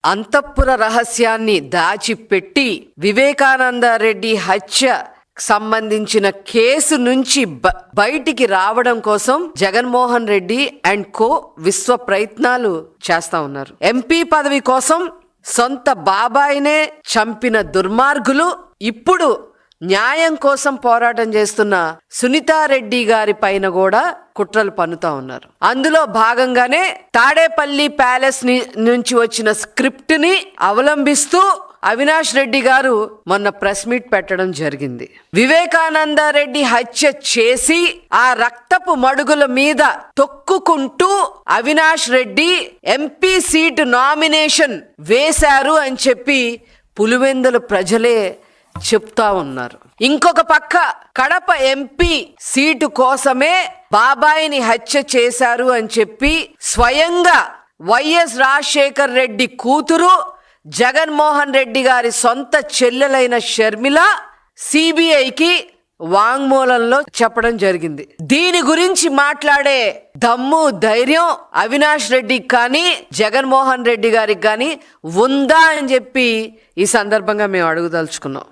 అంతఃపుర రహస్యాన్ని దాచిపెట్టి వివేకానంద రెడ్డి హత్య సంబంధించిన కేసు నుంచి బయటికి రావడం కోసం జగన్మోహన్ రెడ్డి అండ్ కో విశ్వ ప్రయత్నాలు చేస్తా ఉన్నారు. ఎంపీ పదవి కోసం సొంత బాబాయినే చంపిన దుర్మార్గులు ఇప్పుడు న్యాయం కోసం పోరాటం చేస్తున్న సునీతారెడ్డి గారి పైన కూడా కుట్రలు పన్నుతా ఉన్నారు. అందులో భాగంగానే తాడేపల్లి ప్యాలెస్ నుంచి వచ్చిన స్క్రిప్ట్ ని అవలంబిస్తూ అవినాష్ రెడ్డి గారు మొన్న ప్రెస్ మీట్ పెట్టడం జరిగింది. వివేకానంద రెడ్డి హత్య చేసి ఆ రక్తపు మడుగుల మీద తొక్కుకుంటూ Avinash Reddy MP seat nomination వేశారు అని చెప్పి పులివెందుల ప్రజలే చెప్తా ఉన్నారు. ఇంకొక పక్క కడప ఎంపీ సీటు కోసమే బాబాయిని హత్య చేశారు అని చెప్పి స్వయంగా వైఎస్ రాజశేఖర్ రెడ్డి కూతురు జగన్మోహన్ రెడ్డి గారి సొంత చెల్లెలైన షర్మిల సిబిఐకి వాంగ్మూలంలో చెప్పడం జరిగింది. దీని గురించి మాట్లాడే దమ్ము ధైర్యం అవినాష్ రెడ్డికి కానీ జగన్మోహన్ రెడ్డి గారికి కానీ ఉందా అని చెప్పి ఈ సందర్భంగా మేము అడుగుదలుచుకున్నాం.